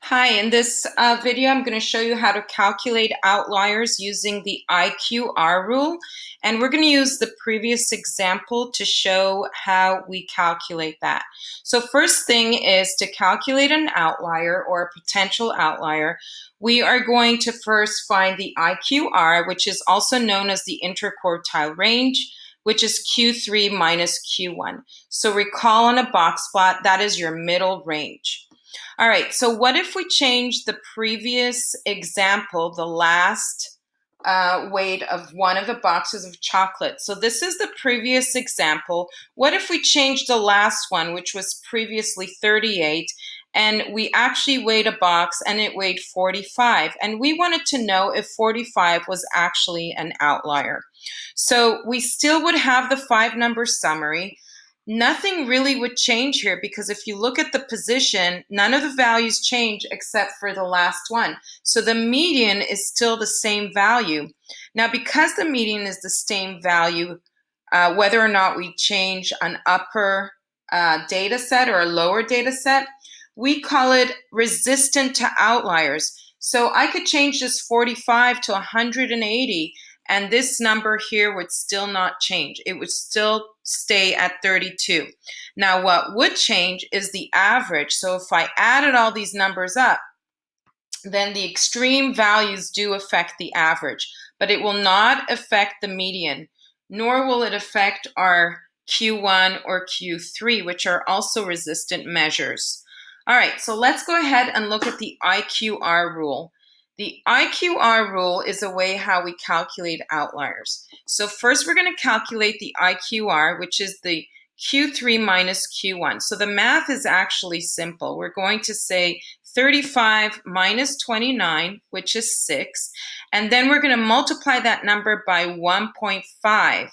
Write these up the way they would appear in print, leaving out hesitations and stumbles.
Hi, in this video, I'm going to show you how to calculate outliers using the IQR rule. And we're going to use the previous example to show how we calculate that. So first thing is to calculate an outlier or a potential outlier. We are going to first find the IQR, which is also known as the interquartile range, which is Q3 minus Q1. So recall on a box plot, that is your middle range. All right, so what if we change the previous example, the last weight of one of the boxes of chocolate? So this is the previous example. What if we changed the last one, which was previously 38, and we actually weighed a box and it weighed 45, and we wanted to know if 45 was actually an outlier. So we still would have the 5-number summary. Nothing really would change here because if you look at the position, none of the values change except for the last one. So the median is still the same value. Now, because the median is the same value, whether or not we change an upper data set or a lower data set, we call it resistant to outliers. So I could change this 45 to 180, and this number here would still not change. It would still stay at 32. Now, what would change is the average. So if I added all these numbers up, then the extreme values do affect the average, but it will not affect the median, nor will it affect our Q1 or Q3, which are also resistant measures. All right, so let's go ahead and look at the IQR rule. The IQR rule is a way how we calculate outliers. So first we're going to calculate the IQR, which is the Q3 minus Q1. So the math is actually simple. We're going to say 35 minus 29, which is 6, and then we're going to multiply that number by 1.5.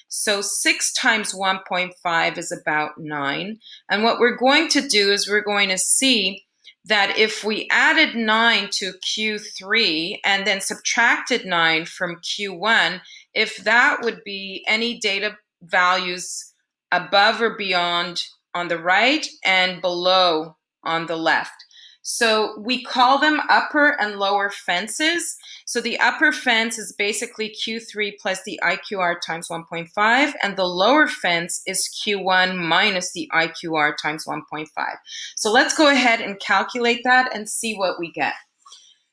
So 6 times 1.5 is about 9. And what we're going to do is we're going to see that if we added 9 to Q3 and then subtracted 9 from Q1, if that would be any data values above or beyond on the right and below on the left. So we call them upper and lower fences. So the upper fence is basically Q3 plus the IQR times 1.5, and the lower fence is Q1 minus the IQR times 1.5. So let's go ahead and calculate that and see what we get.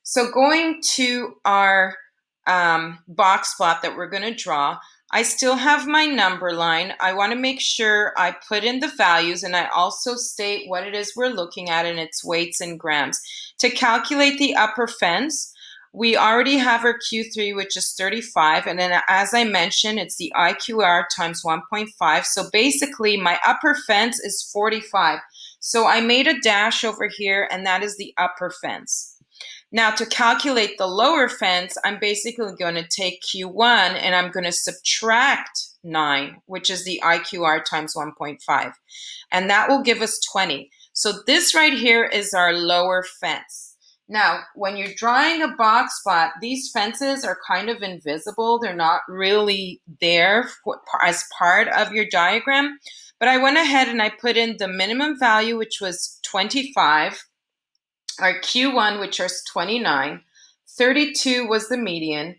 So going to our box plot that we're going to draw, I still have my number line. I want to make sure I put in the values, and I also state what it is we're looking at in its weights in grams. To calculate the upper fence, we already have our Q3, which is 35, and then as I mentioned, it's the IQR times 1.5. So basically, my upper fence is 45. So I made a dash over here, and that is the upper fence. Now, to calculate the lower fence, I'm basically going to take Q1 and I'm going to subtract 9, which is the IQR times 1.5. And that will give us 20. So this right here is our lower fence. Now, when you're drawing a box plot, these fences are kind of invisible. They're not really there as part of your diagram. But I went ahead and I put in the minimum value, which was 25. Our Q1, which is 29, 32 was the median,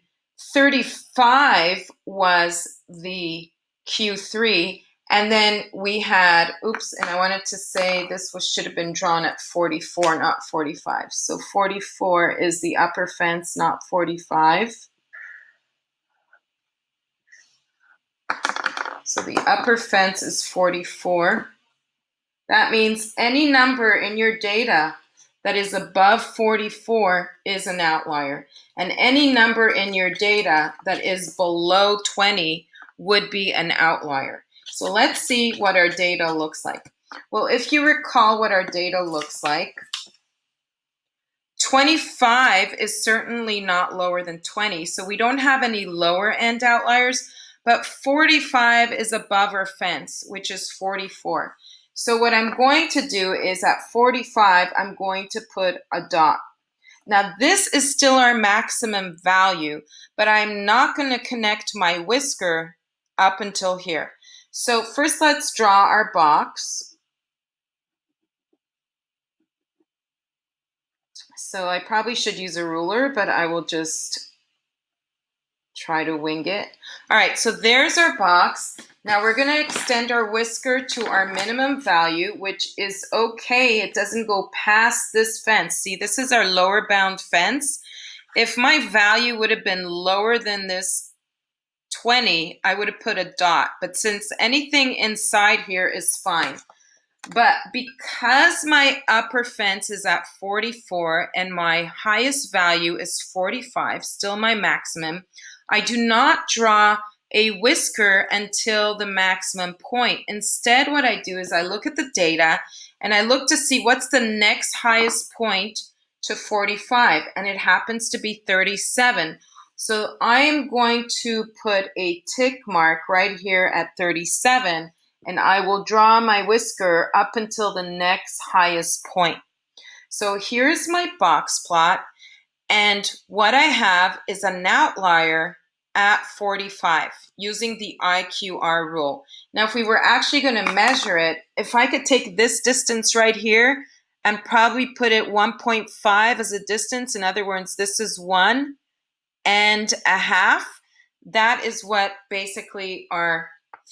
35 was the Q3, and then we had, and I wanted to say this should have been drawn at 44, not 45. So 44 is the upper fence, not 45. So the upper fence is 44. That means any number in your data that is above 44 is an outlier. And any number in your data that is below 20 would be an outlier. So let's see what our data looks like. Well, if you recall what our data looks like, 25 is certainly not lower than 20. So we don't have any lower end outliers, but 45 is above our fence, which is 44. So what I'm going to do is at 45, I'm going to put a dot. Now this is still our maximum value, but I'm not going to connect my whisker up until here. So first let's draw our box. So I probably should use a ruler, but I will just try to wing it. All right, so there's our box. Now we're gonna extend our whisker to our minimum value, which is okay. It doesn't go past this fence. See, this is our lower bound fence. If my value would have been lower than this 20, I would have put a dot. But since anything inside here is fine. But because my upper fence is at 44 and my highest value is 45, still my maximum, I do not draw a whisker until the maximum point. Instead, what I do is I look at the data and I look to see what's the next highest point to 45, and it happens to be 37. So I am going to put a tick mark right here at 37, and I will draw my whisker up until the next highest point. So here's my box plot, and what I have is an outlier at 45 using the IQR rule. Now, if we were actually going to measure it, if I could take this distance right here and probably put it 1.5 as a distance, in other words, this is 1.5, that is what basically our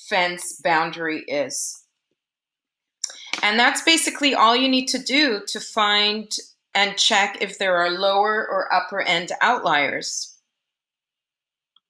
fence boundary is. And that's basically all you need to do to find and check if there are lower or upper end outliers.